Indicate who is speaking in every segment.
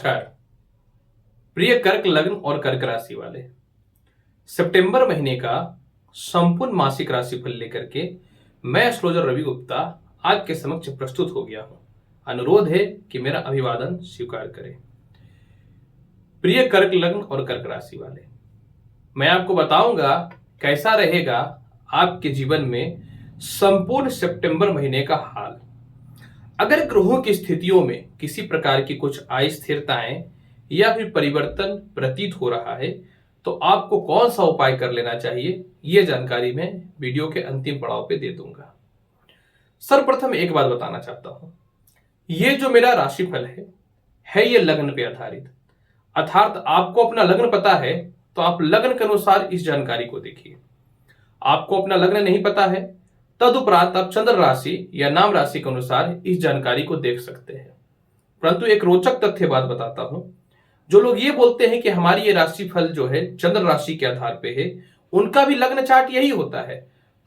Speaker 1: नमस्कार प्रिय कर्क लग्न और कर्क राशि वाले। सितंबर महीने का संपूर्ण मासिक राशिफल लेकर के मैं एस्ट्रोलॉजर रवि गुप्ता आपके समक्ष प्रस्तुत हो गया हूं। अनुरोध है कि मेरा अभिवादन स्वीकार करें। प्रिय कर्क लग्न और कर्क राशि वाले, मैं आपको बताऊंगा कैसा रहेगा आपके जीवन में संपूर्ण सितंबर महीने का हाल। अगर ग्रहों की स्थितियों में किसी प्रकार की कुछ अस्थिरताएं या फिर परिवर्तन प्रतीत हो रहा है तो आपको कौन सा उपाय कर लेना चाहिए, यह जानकारी मैं वीडियो के अंतिम पड़ाव पे दे दूंगा। सर्वप्रथम एक बात बताना चाहता हूं, यह जो मेरा राशिफल है ये लग्न पे आधारित, अर्थात आपको अपना लग्न पता है तो आप लग्न के अनुसार इस जानकारी को देखिए। आपको अपना लग्न नहीं पता है तदुपरांत आप चंद्र राशि या नाम राशि के अनुसार इस जानकारी को देख सकते हैं। परंतु एक रोचक तथ्य बात बताता हूं, जो लोग ये बोलते हैं कि हमारी ये राशिफल जो है चंद्र राशि के आधार पे है, उनका भी लग्न चार्ट यही होता है।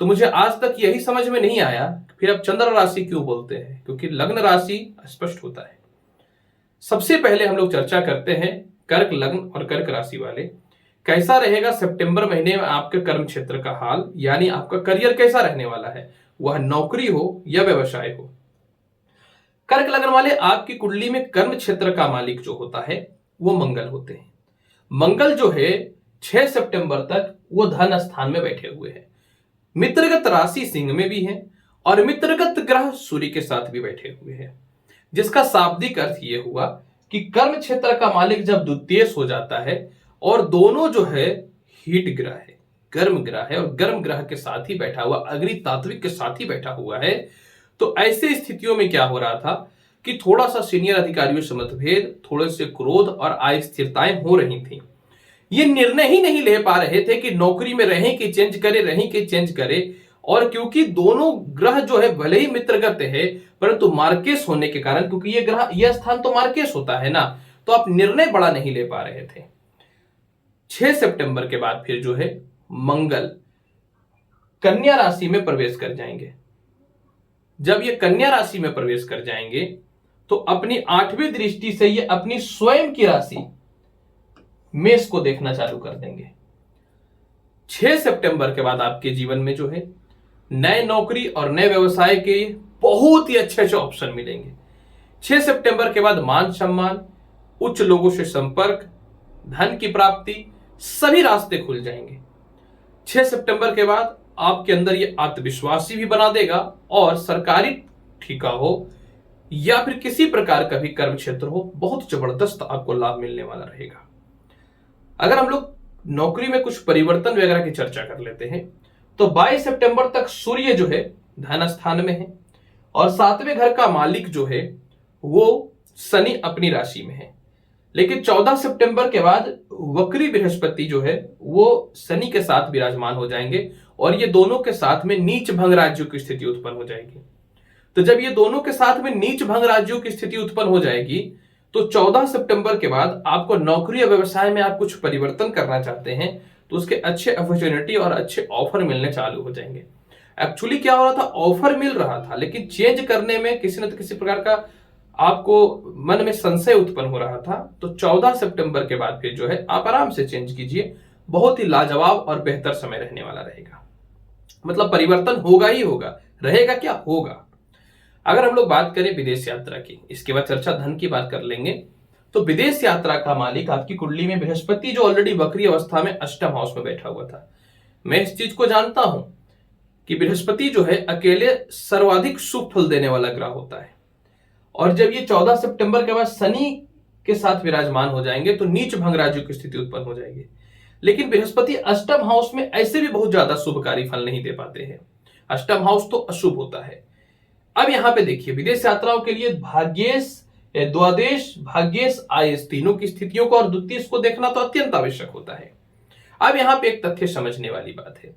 Speaker 1: तो मुझे आज तक यही समझ में नहीं आया फिर अब चंद्र राशि क्यों बोलते हैं, क्योंकि लग्न राशि स्पष्ट होता है। सबसे पहले हम लोग चर्चा करते हैं कर्क लग्न और कर्क राशि वाले, कैसा रहेगा सितंबर महीने में आपके कर्म क्षेत्र का हाल, यानी आपका करियर कैसा रहने वाला है, वह नौकरी हो या व्यवसाय हो। कर्क लग्न वाले, आपकी कुंडली में कर्म क्षेत्र का मालिक जो होता है वो मंगल होते हैं। मंगल जो है 6 सितंबर तक वो धन स्थान में बैठे हुए हैं। मित्रगत राशि सिंह में भी है और मित्रगत ग्रह सूर्य के साथ भी बैठे हुए हैं, जिसका शाब्दिक अर्थ यह हुआ कि कर्म क्षेत्र का मालिक जब द्वितीय हो जाता है और दोनों जो है हीट ग्रह है, गर्म ग्रह है और गर्म ग्रह के साथ ही बैठा हुआ, अग्नि तात्विक के साथ ही बैठा हुआ है, तो ऐसे स्थितियों में क्या हो रहा था कि थोड़ा सा सीनियर अधिकारियों से मतभेद, थोड़े से क्रोध और अस्थिरताएं हो रही थी। ये निर्णय ही नहीं ले पा रहे थे कि नौकरी में रहें कि चेंज करें, रहें कि चेंज करें। और क्योंकि दोनों ग्रह जो है भले ही मित्रगत है परंतु मार्केस होने के कारण, क्योंकि ये ग्रह, यह स्थान तो मार्केस होता है ना, तो आप निर्णय बड़ा नहीं ले पा रहे थे। 6 सितंबर के बाद फिर जो है मंगल कन्या राशि में प्रवेश कर जाएंगे। जब ये कन्या राशि में प्रवेश कर जाएंगे तो अपनी 8वीं दृष्टि से ये अपनी स्वयं की राशि मेष को देखना चालू कर देंगे। 6 सितंबर के बाद आपके जीवन में जो है नए नौकरी और नए व्यवसाय के बहुत ही अच्छे अच्छे ऑप्शन मिलेंगे। 6 सितंबर के बाद मान सम्मान, उच्च लोगों से संपर्क, धन की प्राप्ति, सभी रास्ते खुल जाएंगे। 6 सितंबर के बाद आपके अंदर ये आत्मविश्वासी भी बना देगा और सरकारी ठेका हो या फिर किसी प्रकार का भी कर्म क्षेत्र हो, बहुत जबरदस्त आपको लाभ मिलने वाला रहेगा। अगर हम लोग नौकरी में कुछ परिवर्तन वगैरह की चर्चा कर लेते हैं तो 22 सितंबर तक सूर्य जो है धन स्थान में है और 7वें घर का मालिक जो है वो शनि अपनी राशि में है। लेकिन 14 सितंबर के बाद वक्री बृहस्पति जो है वो शनि के साथ विराजमान हो जाएंगे और ये दोनों के साथ में नीच भंग राज्यों की स्थिति उत्पन्न हो जाएगी। तो जब ये दोनों के साथ में नीच भंग राज्यों की स्थिति उत्पन्न हो जाएगी तो 14 सितंबर के बाद आपको नौकरी या व्यवसाय में आप कुछ परिवर्तन करना चाहते हैं तो उसके अच्छे अपॉर्चुनिटी और अच्छे ऑफर मिलने चालू हो जाएंगे। एक्चुअली क्या हो रहा था, ऑफर मिल रहा था लेकिन चेंज करने में किसी न किसी प्रकार का आपको मन में संशय उत्पन्न हो रहा था। तो 14 सितंबर के बाद फिर जो है आप आराम से चेंज कीजिए, बहुत ही लाजवाब और बेहतर समय रहने वाला रहेगा। मतलब परिवर्तन होगा ही होगा, रहेगा क्या, होगा। अगर हम लोग बात करें विदेश यात्रा की, इसके बाद चर्चा धन की बात कर लेंगे। तो विदेश यात्रा का मालिक आपकी कुंडली में बृहस्पति जो ऑलरेडी वक्री अवस्था में अष्टम हाउस में बैठा हुआ था। मैं इस चीज को जानता हूं कि बृहस्पति जो है अकेले सर्वाधिक शुभ फल देने वाला ग्रह होता है और जब ये 14 सितंबर के बाद शनि के साथ विराजमान हो जाएंगे तो नीच भंग राज्यों की स्थिति उत्पन्न हो जाएगी। लेकिन बृहस्पति अष्टम हाउस में ऐसे भी बहुत ज्यादा शुभकारी फल नहीं दे पाते हैं, अष्टम हाउस तो अशुभ होता है। अब यहां पे देखिए, विदेश यात्राओं के लिए भाग्येश, द्वादश, भाग्येश, आयेश तीनों की स्थितियों को और द्वितीय को देखना तो अत्यंत आवश्यक होता है। अब यहां पे एक तथ्य समझने वाली बात है,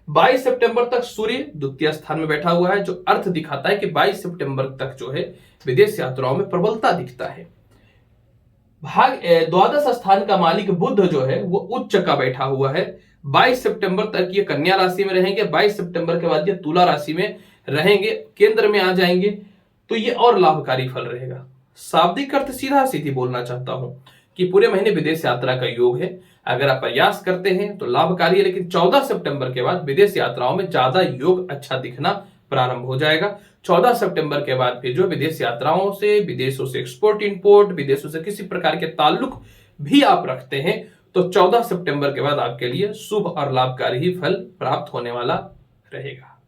Speaker 1: 22 सितंबर तक सूर्य द्वितीय स्थान में बैठा हुआ है, जो अर्थ दिखाता है कि 22 सितंबर तक जो है विदेश यात्राओं में प्रबलता दिखता है। द्वादश स्थान का मालिक बुध जो है वो उच्च का बैठा हुआ है। 22 सितंबर तक ये कन्या राशि में रहेंगे, 22 सितंबर के बाद ये तुला राशि में रहेंगे, केंद्र में आ जाएंगे, तो ये और लाभकारी फल रहेगा। शाब्दिक अर्थ सीधा सीधी बोलना चाहता हूं कि पूरे महीने विदेश यात्रा का योग है। अगर आप प्रयास करते हैं तो लाभकारी है, लेकिन 14 सितंबर के बाद विदेश यात्राओं में ज्यादा योग अच्छा दिखना प्रारंभ हो जाएगा। 14 सितंबर के बाद फिर जो विदेश यात्राओं से, विदेशों से एक्सपोर्ट इंपोर्ट, विदेशों से किसी प्रकार के ताल्लुक भी आप रखते हैं तो 14 सितंबर के बाद आपके लिए शुभ और लाभकारी ही फल प्राप्त होने वाला रहेगा।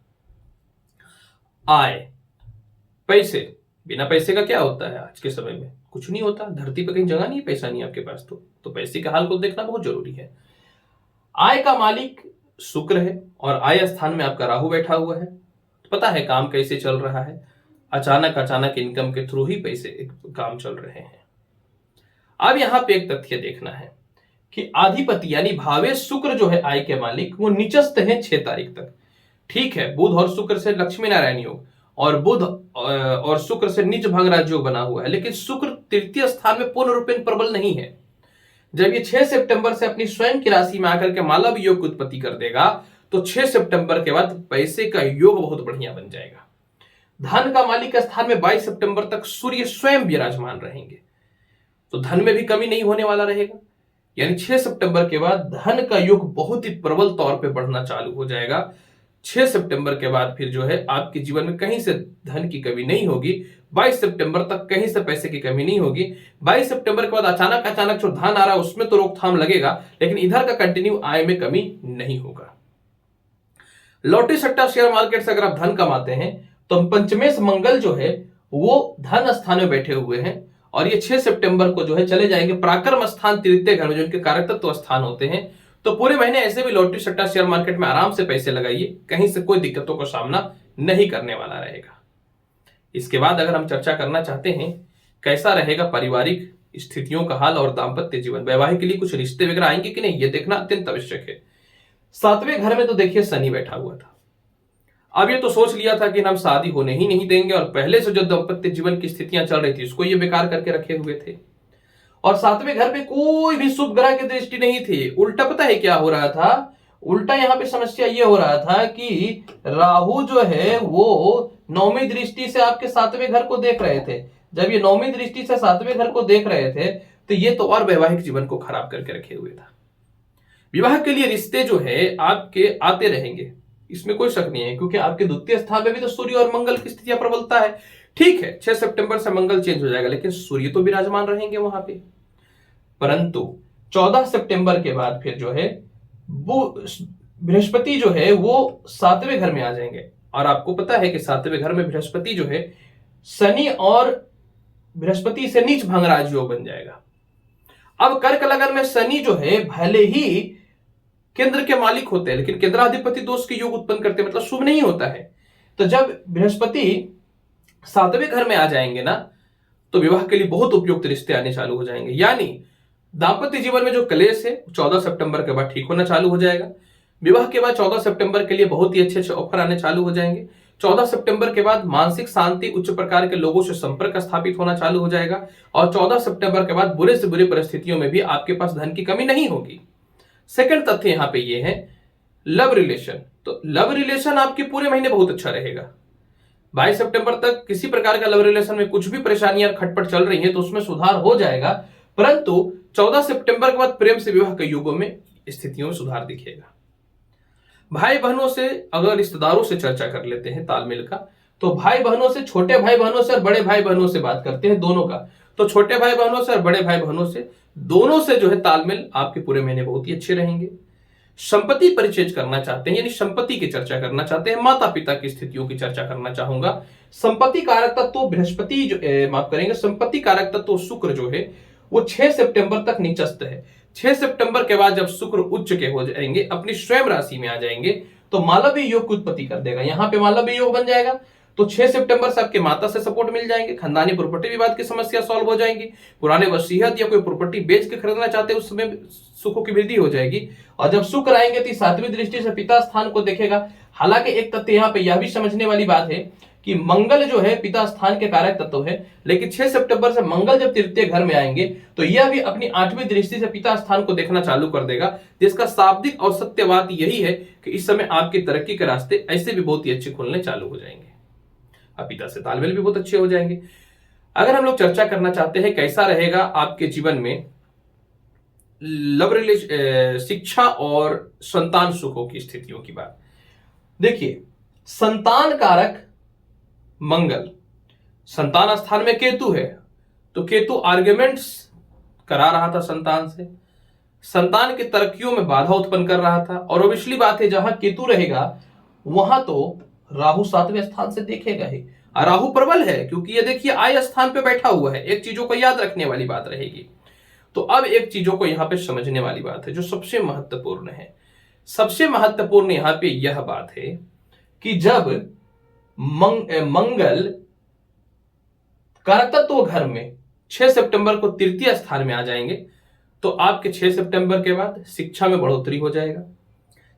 Speaker 1: आय, पैसे, बिना पैसे का क्या होता है आज के समय में? कुछ नहीं होता, धरती पर कहीं जगह नहीं, पैसा नहीं आपके पास तो पैसे के हाल को देखना बहुत जरूरी है। आय का मालिक शुक्र है और आय स्थान में आपका राहु बैठा हुआ है। पता है काम कैसे चल रहा है, अचानक इनकम के थ्रू ही पैसे काम चल रहे हैं। अब यहां पे एक तथ्य देखना है कि आधिपति यानी भावेश शुक्र जो है आय के मालिक, वो निचस्थ है 6 तारीख तक। ठीक है, बुध और शुक्र से लक्ष्मी नारायण योग और बुध और शुक्र से नीच भंग राज योग बना हुआ है, लेकिन शुक्र तृतीय स्थान में पूर्ण रूपेण प्रबल नहीं है। जब ये 6 सितंबर से अपनी स्वयं की राशि में आकर के मालव योग की उत्पत्ति कर देगा तो 6 सितंबर के बाद पैसे का योग बहुत बढ़िया बन जाएगा। धन का मालिक स्थान में 22 सितंबर तक सूर्य स्वयं विराजमान रहेंगे, तो धन में भी कमी नहीं होने वाला रहेगा। यानी 6 सितंबर के बाद धन का योग बहुत ही प्रबल तौर पे बढ़ना चालू हो जाएगा। 6 सितंबर के बाद फिर जो है आपके जीवन में कहीं से धन की कमी नहीं होगी। 22 सितंबर तक कहीं से पैसे की कमी नहीं होगी। 22 सितंबर के बाद अचानक जो धन आ रहा है उसमें तो रोकथाम लगेगा, लेकिन इधर का कंटिन्यू आय में कमी नहीं होगा। लॉटरी सट्टा शेयर मार्केट से अगर आप धन कमाते हैं तो पंचमेश मंगल जो है वो धन स्थान में बैठे हुए हैं और ये 6 सितंबर को जो है चले जाएंगे पराक्रम स्थान तृतीय घर में, जो इनके कारक तत्व स्थान होते हैं। तो पूरे महीने ऐसे भी लॉटरी सट्टा शेयर मार्केट में आराम से पैसे लगाइए, कहीं से कोई दिक्कतों का सामना नहीं करने वाला रहेगा। इसके बाद अगर हम चर्चा करना चाहते हैं कैसा रहेगा पारिवारिक स्थितियों का हाल और दाम्पत्य जीवन, वैवाहिक के लिए कुछ रिश्ते वगैरह आएंगे कि नहीं, ये देखना अत्यंत आवश्यक है। 7वें घर में तो देखिए शनि बैठा हुआ था। अब ये तो सोच लिया था कि हम शादी होने ही नहीं देंगे और पहले से जो दाम्पत्य जीवन की स्थितियां चल रही थी उसको ये बेकार करके रखे हुए थे और 7वें घर पे कोई भी शुभ ग्रह की दृष्टि नहीं थी। उल्टा पता है क्या हो रहा था? उल्टा यहाँ पे समस्या ये हो रहा था कि राहु जो है वो 9वीं दृष्टि से आपके 7वें घर को देख रहे थे। जब ये 9वीं दृष्टि से 7वें घर को देख रहे थे तो ये तो और वैवाहिक जीवन को खराब करके रखे हुए था। विवाह के लिए रिश्ते जो है आपके आते रहेंगे, इसमें कोई शक नहीं है, क्योंकि आपके द्वितीय स्थान में भी तो सूर्य और मंगल की स्थितियां प्रबलता है। ठीक है, 6 सितंबर से मंगल चेंज हो जाएगा, लेकिन सूर्य तो विराजमान रहेंगे वहां पे। परंतु 14 सितंबर के बाद फिर जो है वो बृहस्पति जो है वो 7वें घर में आ जाएंगे और आपको पता है कि 7वें घर में बृहस्पति जो है शनि और बृहस्पति से नीच भंग राज योग बन जाएगा। अब कर्क लगन में शनि जो है भले ही केंद्र के मालिक होते हैं, लेकिन केंद्राधिपति दोष के योग उत्पन्न करते हैं, मतलब शुभ नहीं होता है। तो जब बृहस्पति 7वें घर में आ जाएंगे ना तो विवाह के लिए बहुत उपयुक्त रिश्ते आने चालू हो जाएंगे। यानी दाम्पत्य जीवन में जो क्लेश है 14 सितंबर के बाद ठीक होना चालू हो जाएगा। विवाह के बाद 14 सितंबर के लिए बहुत ही अच्छे ऑफर आने चालू हो जाएंगे। 14 सितंबर के बाद मानसिक शांति, उच्च प्रकार के लोगों से संपर्क स्थापित होना चालू हो जाएगा और 14 सितंबर के बाद बुरे से बुरी परिस्थितियों में भी आपके पास धन की कमी नहीं होगी। सेकंड तथ्य यहां पे ये है लव रिलेशन। तो लव रिलेशन आपके पूरे महीने बहुत अच्छा रहेगा। 22 सितंबर तक किसी प्रकार का लव रिलेशन में कुछ भी परेशानियां खटपट चल रही है तो उसमें सुधार हो जाएगा, परंतु 14 सितंबर के बाद प्रेम से विवाह के युगों में स्थितियों में सुधार दिखेगा। भाई बहनों से अगर रिश्तेदारों से चर्चा कर लेते हैं तालमेल का, तो भाई बहनों से, छोटे भाई बहनों से और बड़े भाई बहनों से बात करते हैं दोनों का, तो छोटे भाई बहनों से और बड़े भाई बहनों से दोनों से जो है तालमेल आपके पूरे महीने बहुत ही अच्छे रहेंगे। संपत्ति परिचय करना चाहते हैं, यानी संपत्ति की चर्चा करना चाहते हैं, माता पिता की स्थितियों की चर्चा करना चाहूंगा। संपत्ति कारक तत्व बृहस्पति जो माफ करेंगे, संपत्ति कारक तत्व शुक्र जो है वो 6 सितंबर तक निचस्त है। 6 सितंबर के बाद जब शुक्र उच्च के हो जाएंगे, अपनी स्वयं राशि में आ जाएंगे, तो मालवीय योग की उत्पत्ति कर देगा। यहां पे मालवीय योग बन जाएगा तो 6 सितंबर से आपके माता से सपोर्ट मिल जाएंगे, खानदानी प्रॉपर्टी विवाद की समस्या सॉल्व हो जाएंगी, पुराने वसीयत या कोई प्रॉपर्टी बेच के खरीदना चाहते हैं उस समय सुखों की वृद्धि हो जाएगी। और जब शुक्र आएंगे तो 7वीं दृष्टि से पिता स्थान को देखेगा। हालांकि एक तथ्य यहाँ पे यह भी समझने वाली बात है कि मंगल जो है पिता स्थान के कारक तत्व है, लेकिन 6 सितंबर से मंगल जब तृतीय घर में आएंगे तो यह भी अपनी 8वीं दृष्टि से पिता स्थान को देखना चालू कर देगा, जिसका शाब्दिक और सत्य बात यही है कि इस समय आपकी तरक्की के रास्ते ऐसे भी बहुत ही अच्छे खुलने चालू हो जाएंगे। अब पिता से तालमेल भी बहुत अच्छे हो जाएंगे। अगर हम लोग चर्चा करना चाहते हैं कैसा रहेगा आपके जीवन में लव रिलेशन, शिक्षा और संतान सुखों की स्थितियों की बात, देखिए संतान कारक मंगल संतान स्थान में केतु है, तो केतु आर्ग्यूमेंट्स करा रहा था संतान से, संतान की तरक्कियों में बाधा उत्पन्न कर रहा था। और ऑब्वियसली बात है जहां केतु रहेगा वहां तो राहु 7वें स्थान से देखेगा ही, और राहु प्रबल है क्योंकि ये देखिए आय स्थान पे बैठा हुआ है। एक चीजों को याद रखने वाली बात रहेगी। तो अब एक चीजों को यहां पे समझने वाली बात है जो सबसे महत्वपूर्ण है। सबसे महत्वपूर्ण यहां पे यह बात है कि जब मंगल कारकत्व घर में 6 सितंबर को तृतीय स्थान में आ जाएंगे तो आपके 6 सितंबर के बाद शिक्षा में बढ़ोतरी हो जाएगा।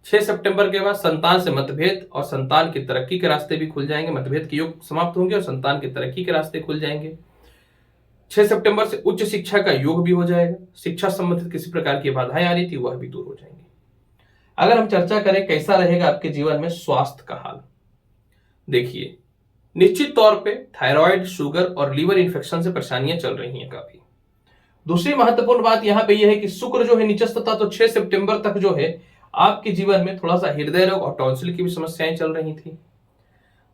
Speaker 1: 6 सितंबर के बाद संतान से मतभेद और संतान की तरक्की के रास्ते भी खुल जाएंगे, मतभेद के योग समाप्त होंगे और संतान की तरक्की के रास्ते खुल जाएंगे। 6 सितंबर से उच्च शिक्षा का योग भी हो जाएगा, शिक्षा संबंधित किसी प्रकार की बाधाएं आ रही थी वह भी दूर हो जाएंगी। अगर हम चर्चा करें कैसा रहेगा आपके जीवन में स्वास्थ्य का हाल, देखिए निश्चित तौर पे थायराइड, शुगर और लीवर इन्फेक्शन से परेशानियां चल रही हैं काफी। दूसरी महत्वपूर्ण बात यहां पे यह है कि शुक्र जो है नीचस्थ था, तो 6 सितंबर तक जो है आपके जीवन में थोड़ा सा हृदय रोग और टॉन्सिल की भी समस्याएं चल रही थी।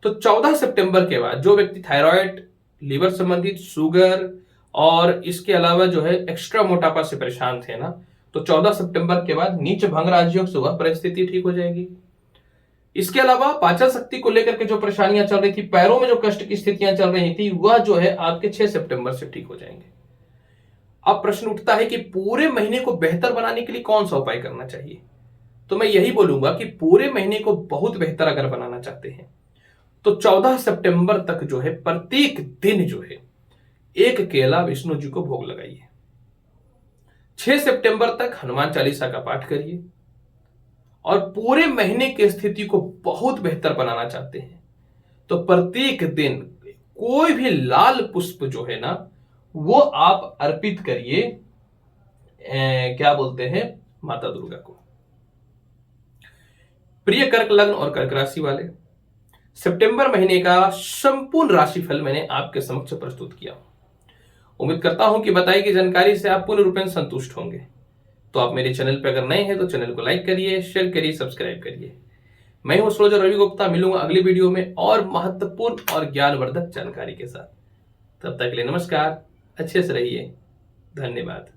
Speaker 1: तो 14 सितंबर के बाद जो व्यक्ति थायराइड, लीवर संबंधित, शुगर और इसके अलावा जो है एक्स्ट्रा मोटापा से परेशान थे ना, तो 14 सितंबर के बाद नीच भंग राजयोग से वह परिस्थिति ठीक हो जाएगी। इसके अलावा पाचन शक्ति को लेकर के जो परेशानियां चल रही थी, पैरों में जो कष्ट की स्थितियां चल रही थी, वह जो है आपके 6 सितंबर से ठीक हो जाएंगे। अब प्रश्न उठता है कि पूरे महीने को बेहतर बनाने के लिए कौन सा उपाय करना चाहिए, तो मैं यही बोलूंगा कि पूरे महीने को बहुत बेहतर अगर बनाना चाहते हैं तो 14 सितंबर तक जो है प्रत्येक दिन जो है एक केला विष्णु जी को भोग लगाइए। 6 सितंबर तक हनुमान चालीसा का पाठ करिए और पूरे महीने की स्थिति को बहुत बेहतर बनाना चाहते हैं तो प्रत्येक दिन कोई भी लाल पुष्प जो है ना वो आप अर्पित करिए, क्या बोलते हैं, माता दुर्गा को। प्रिय कर्क लग्न और कर्क राशि वाले, सितंबर महीने का संपूर्ण राशिफल मैंने आपके समक्ष प्रस्तुत किया। उम्मीद करता हूं कि बताई गई जानकारी से आप पूर्ण रूपेण संतुष्ट होंगे। तो आप मेरे चैनल पर अगर नए हैं तो चैनल को लाइक करिए, शेयर करिए, सब्सक्राइब करिए। मैं हूं एस्ट्रोलॉजर रवि गुप्ता, मिलूंगा अगली वीडियो में और महत्वपूर्ण और ज्ञानवर्धक जानकारी के साथ। तब तक के लिए नमस्कार, अच्छे से रहिए, धन्यवाद।